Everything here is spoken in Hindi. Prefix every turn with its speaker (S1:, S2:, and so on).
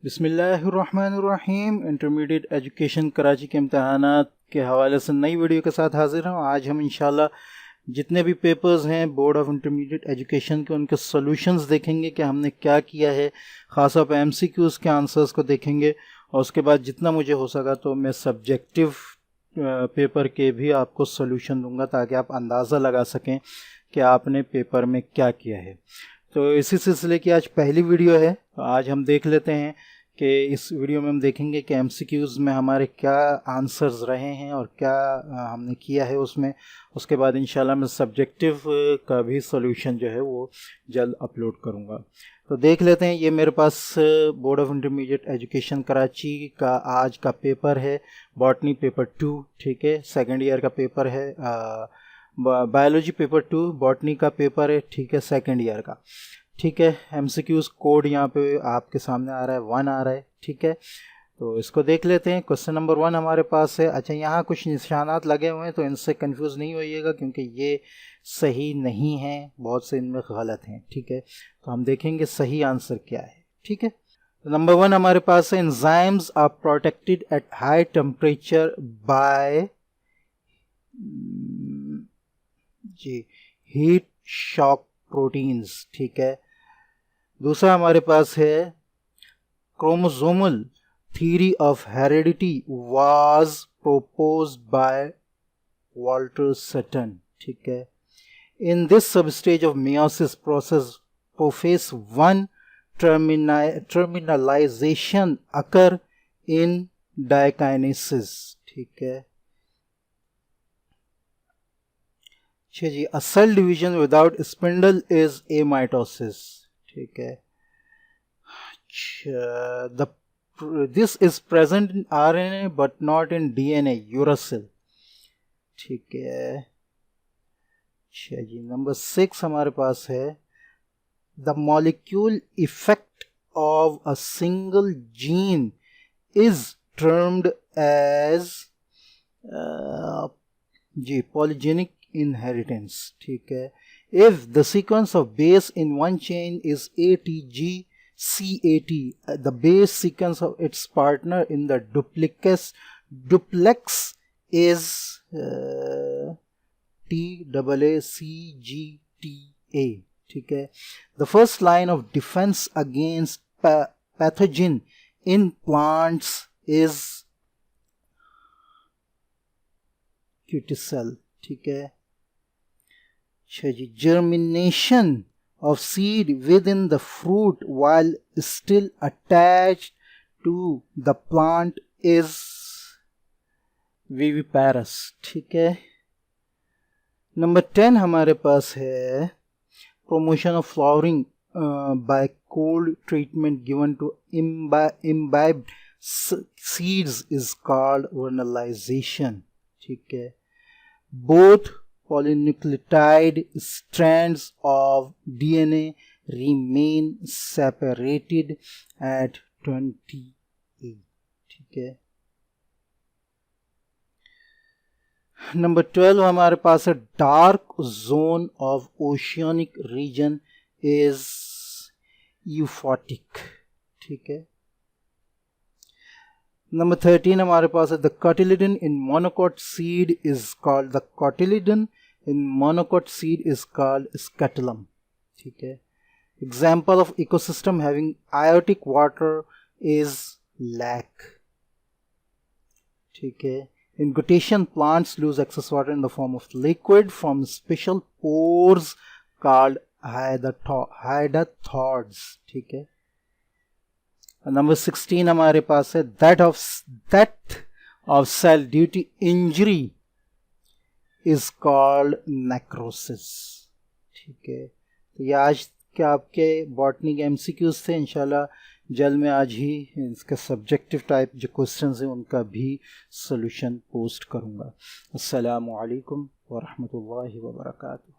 S1: बिस्मिल्लाहिर्रहमानिर्रहीम। इंटरमीडिएट एजुकेशन कराची के इम्तहानात के हवाले से नई वीडियो के साथ हाजिर हूँ। आज हम इंशाल्लाह जितने भी पेपर्स हैं बोर्ड ऑफ इंटरमीडिएट एजुकेशन के उनके सॉल्यूशंस देखेंगे कि हमने क्या किया है। ख़ासतौर पर MCQs के आंसर्स को देखेंगे और उसके बाद जितना मुझे हो सका तो मैं सब्जेक्टिव पेपर के भी आपको सॉल्यूशन दूंगा ताकि आप अंदाज़ा लगा सकें कि आपने पेपर में क्या किया है। तो इसी सिलसिले की आज पहली वीडियो है। तो आज हम देख लेते हैं कि इस वीडियो में हम देखेंगे कि MCQs में हमारे क्या आंसर्स रहे हैं और क्या हमने किया है उसमें। उसके बाद इंशाल्लाह मैं सब्जेक्टिव का भी सॉल्यूशन जो है वो जल्द अपलोड करूँगा। तो देख लेते हैं। ये मेरे पास board of intermediate education Karachi का आज का पेपर है, बॉटनी पेपर 2, ठीक है, सेकेंड ईयर का पेपर है। बायोलॉजी पेपर 2, बॉटनी का पेपर है, ठीक है, सेकेंड ईयर का, ठीक है। MCQs कोड यहाँ पे आपके सामने आ रहा है, 1 आ रहा है, ठीक है। तो इसको देख लेते हैं। क्वेश्चन नंबर 1 हमारे पास है। अच्छा, यहाँ कुछ निशानात लगे हुए हैं तो इनसे कंफ्यूज नहीं होइएगा क्योंकि ये सही नहीं है, बहुत से इनमें गलत हैं, ठीक है। तो हम देखेंगे सही आंसर क्या है, ठीक है। नंबर 1 हमारे पास है, enzymes are protected at high temperature by heat shock proteins, ठीक है। दूसरा हमारे पास है, chromosomal theory of heredity was proposed by Walter Sutton, ठीक है। In this substage of meiosis process, prophase 1 terminalization occur in dikinesis, ठीक है। अच्छा जी, a cell division without spindle is amitosis, ठीक है। This is present in RNA but not in DNA, uracil, ठीक है। अच्छा जी, नंबर 6 हमारे पास है, the molecule effect of a single gene is termed as polygenic inheritance, ठीक है। If the sequence of base in one chain is ATGCAT, the base sequence of its partner in the duplex is TAACGTA, ठीक है। The first line of defense against pathogen in plants is cuticell, ठीक है। अच्छा जी, germination of seed within the fruit while still attached to the plant is viviparous, ठीक है। नंबर 10 हमारे पास है, promotion of flowering by cold treatment given to imbibed seeds is called vernalization, ठीक है। Both polynucleotide strands of DNA remain separated at 28, ठीक है। नंबर 12 हमारे पास है, dark zone of oceanic region is euphotic, ठीक है। नंबर 13 हमारे पास है, the cotyledon in monocot seed is called scutellum, ठीक है। Example of ecosystem having aiotic water is lake, ठीक है। In guttation, plants lose excess water in the form of liquid from special pores called hydatodes, ठीक है। नंबर 16 हमारे पास है, that of cell due to injury is called necrosis, ठीक है। तो ये आज के आपके बॉटनी के MCQs थे। इंशाल्लाह जल्द में आज ही इसका सब्जेक्टिव टाइप जो क्वेश्चंस हैं उनका भी सॉल्यूशन पोस्ट करूँगा। अस्सलामु अलैकुम व रहमतुल्लाहि व बरकातुहू।